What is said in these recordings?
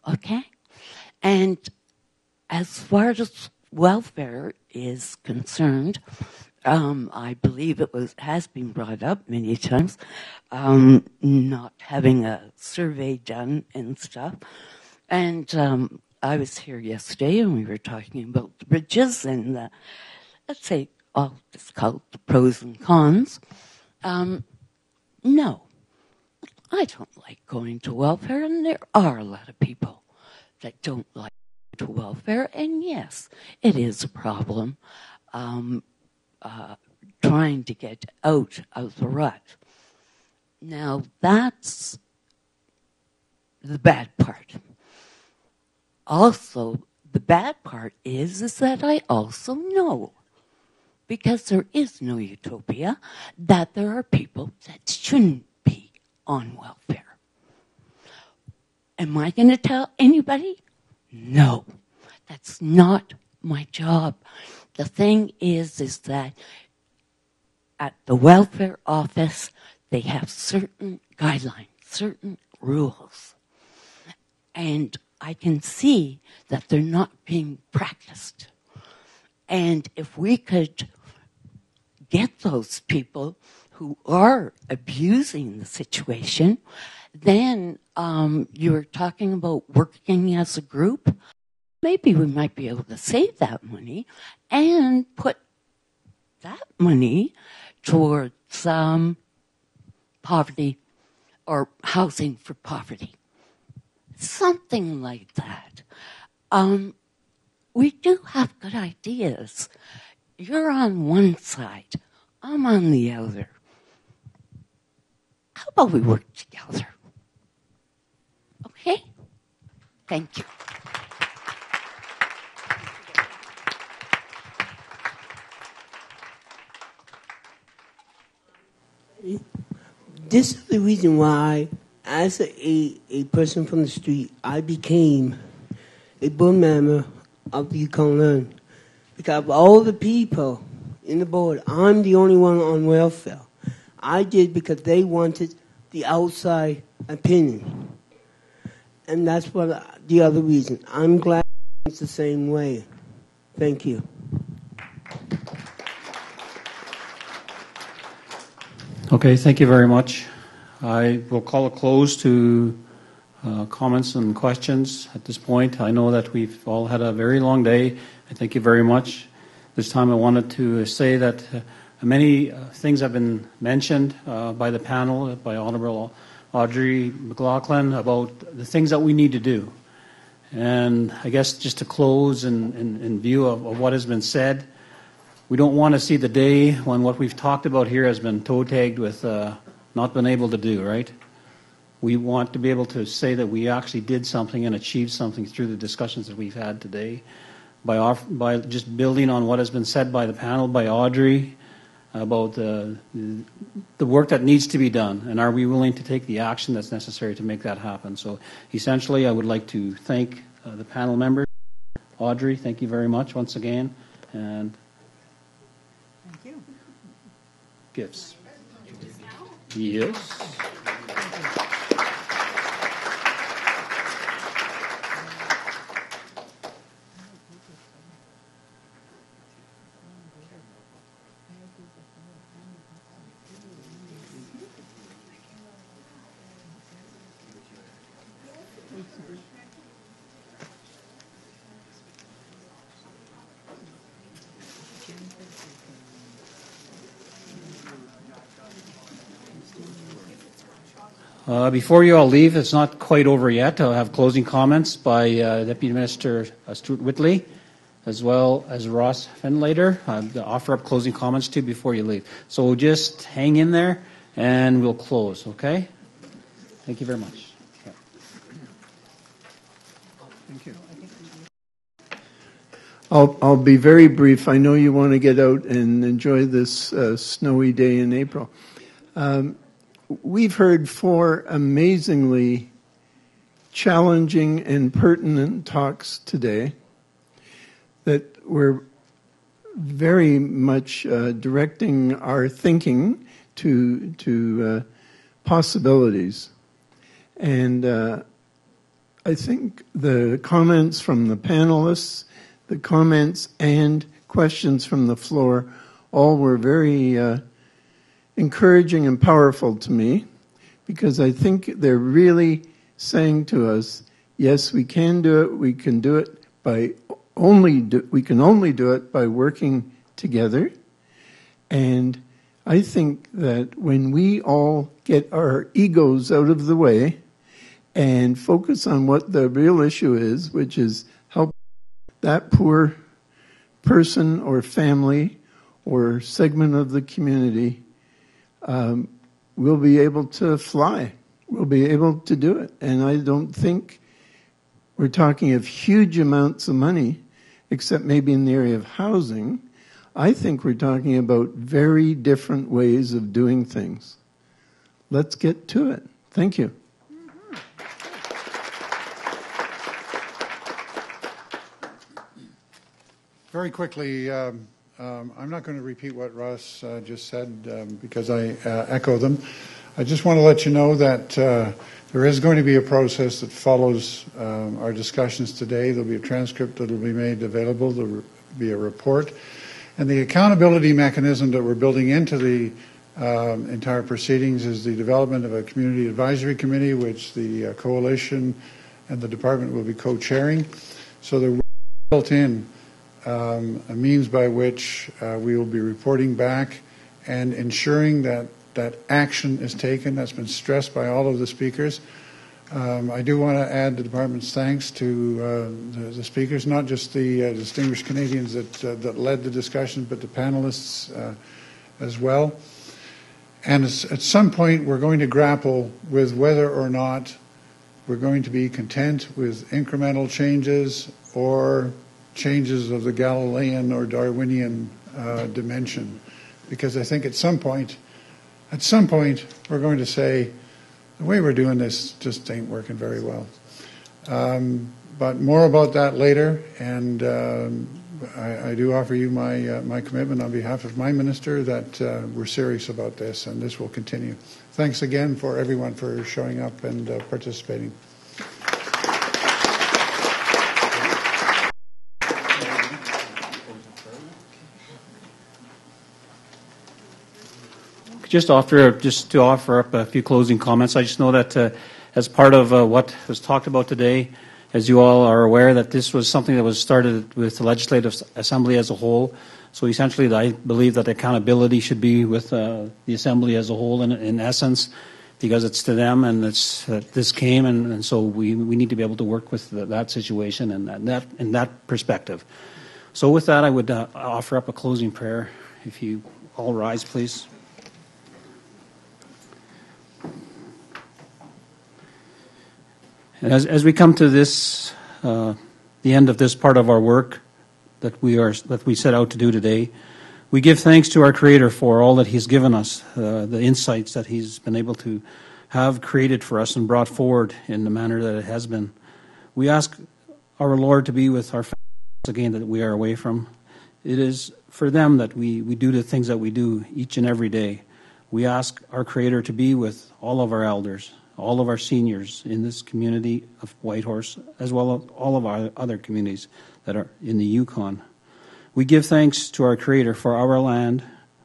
Okay? And as far as welfare is concerned, I believe has been brought up many times, not having a survey done and stuff. And I was here yesterday and we were talking about the bridges and let's say, I'll just call it the pros and cons. No, I don't like going to welfare, and there are a lot of people that don't like to welfare, and yes, it is a problem trying to get out of the rut. Now, that's the bad part. Also, the bad part is that I also know, because there is no utopia, that there are people that shouldn't be on welfare. Am I going to tell anybody? No, that's not my job. The thing is that at the welfare office, they have certain guidelines, certain rules. And I can see that they're not being practiced. And if we could get those people who are abusing the situation, then you're talking about working as a group. Maybe we might be able to save that money and put that money towards poverty or housing for poverty. Something like that. We do have good ideas. You're on one side, I'm on the other. How about we work together? Okay? Thank you. This is the reason why, as a person from the street, I became a board member of the Yukon Learn. Because of all the people in the board, I'm the only one on welfare. I did because they wanted the outside opinion. And that's what the other reason. I'm glad it's the same way. Thank you. Okay, thank you very much. I will call a close to comments and questions at this point. I know that we've all had a very long day. I thank you very much. This time I wanted to say that many things have been mentioned by the panel, by Honourable Audrey McLaughlin, about the things that we need to do. And I guess just to close in view of what has been said, we don't want to see the day when what we've talked about here has been toe-tagged with not been able to do, right? We want to be able to say that we actually did something and achieved something through the discussions that we've had today by just building on what has been said by the panel, by Audrey, about the work that needs to be done, and are we willing to take the action that's necessary to make that happen. So essentially, I would like to thank the panel members. Audrey, thank you very much once again. And thank you. Gifts. Yes. Before you all leave, it's not quite over yet. I'll have closing comments by Deputy Minister Stuart Whitley, as well as Ross Fenlater. I'll offer up closing comments too before you leave. So we'll just hang in there and we'll close, okay? Thank you very much. Okay. Thank you. I'll be very brief. I know you want to get out and enjoy this snowy day in April. We've heard 4 amazingly challenging and pertinent talks today that were very much directing our thinking to possibilities. And I think the comments from the panelists, the comments and questions from the floor all were very encouraging and powerful to me, because I think they're really saying to us, yes, we can do it. We can do it by we can only do it by working together. And I think that when we all get our egos out of the way and focus on what the real issue is, which is help that poor person or family or segment of the community, we'll be able to fly. We'll be able to do it. And I don't think we're talking of huge amounts of money, except maybe in the area of housing. I think we're talking about very different ways of doing things. Let's get to it. Thank you. Very quickly, I'm not going to repeat what Ross just said because I echo them. I just want to let you know that there is going to be a process that follows our discussions today. There'll be a transcript that will be made available. There will be a report. And the accountability mechanism that we're building into the entire proceedings is the development of a community advisory committee, which the coalition and the department will be co-chairing. So there will be built in a means by which we will be reporting back and ensuring that action is taken. That's been stressed by all of the speakers. I do want to add the department's thanks to the speakers, not just the distinguished Canadians that led the discussion, but the panelists as well. And at some point, we're going to grapple with whether or not we're going to be content with incremental changes or changes of the Galilean or Darwinian dimension. Because I think at some point, we're going to say, the way we're doing this just ain't working very well. But more about that later, and I do offer you my commitment on behalf of my minister that we're serious about this, and this will continue. Thanks again for everyone for showing up and participating. Just to offer up a few closing comments. I just know that as part of what was talked about today, as you all are aware, that this was something that was started with the Legislative Assembly as a whole. So essentially, I believe that accountability should be with the Assembly as a whole in essence, because it's to them and it's this came, and so we need to be able to work with that situation and that perspective. So with that, I would offer up a closing prayer. If you all rise, please. And as we come to this, the end of this part of our work that we set out to do today, we give thanks to our Creator for all that He's given us, the insights that He's been able to have created for us and brought forward in the manner that it has been. We ask our Lord to be with our families again that we are away from. It is for them that we do the things that we do each and every day. We ask our Creator to be with all of our elders, all of our seniors in this community of Whitehorse, as well as all of our other communities that are in the Yukon. We give thanks to our Creator for our land.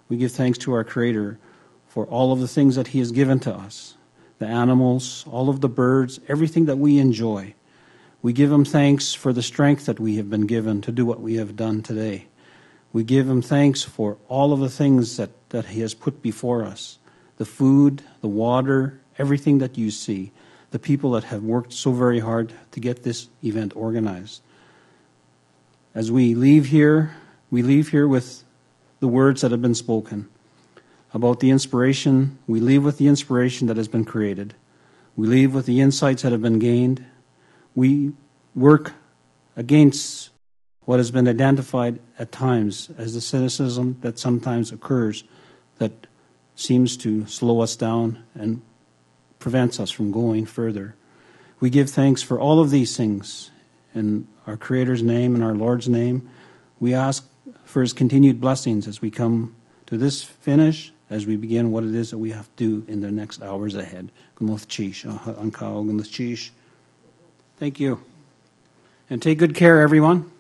We give thanks to our Creator for all of the things that He has given to us, the animals, all of the birds, everything that we enjoy. We give Him thanks for the strength that we have been given to do what we have done today. We give Him thanks for all of the things that He has put before us, the food, the water, everything that you see, the people that have worked so very hard to get this event organized. As we leave here with the words that have been spoken about the inspiration. We leave with the inspiration that has been created. We leave with the insights that have been gained. We work against what has been identified at times as the cynicism that sometimes occurs that seems to slow us down and prevents us from going further. We give thanks for all of these things in our Creator's name and our Lord's name. We ask for His continued blessings as we come to this finish, as we begin what it is that we have to do in the next hours ahead. Thank Thank you. And take good care, everyone.